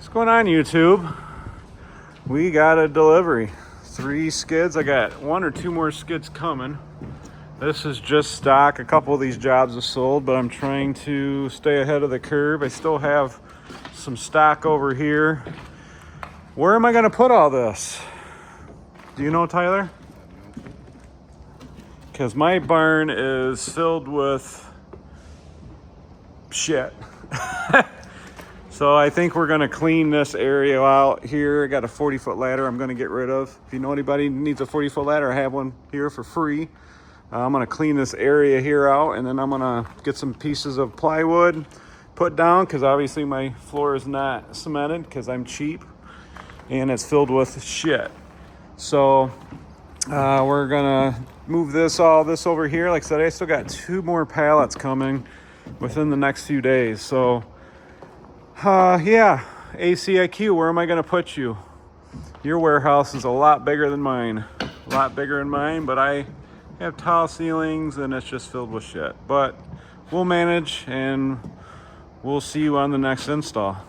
What's going on, YouTube? We got a delivery. 3 skids. I got 1 or 2 more skids coming. This is just stock. A couple of these jobs are sold, but I'm trying to stay ahead of the curve. I still have some stock over here. Where am I going to put all this? Do you know, Tyler? Because my barn is filled with shit. So I think we're gonna clean this area out here. I got a 40-foot ladder I'm gonna get rid of. If you know anybody who needs a 40-foot ladder, I have one here for free. I'm gonna clean this area here out, and then I'm gonna get some pieces of plywood put down, because obviously my floor is not cemented because I'm cheap and it's filled with shit. So we're gonna move all this over here. Like I said, I still got 2 more pallets coming within the next few days. So yeah, ACIQ, where am I going to put you? Your warehouse is a lot bigger than mine. But I have tall ceilings and it's just filled with shit. But we'll manage, and we'll see you on the next install.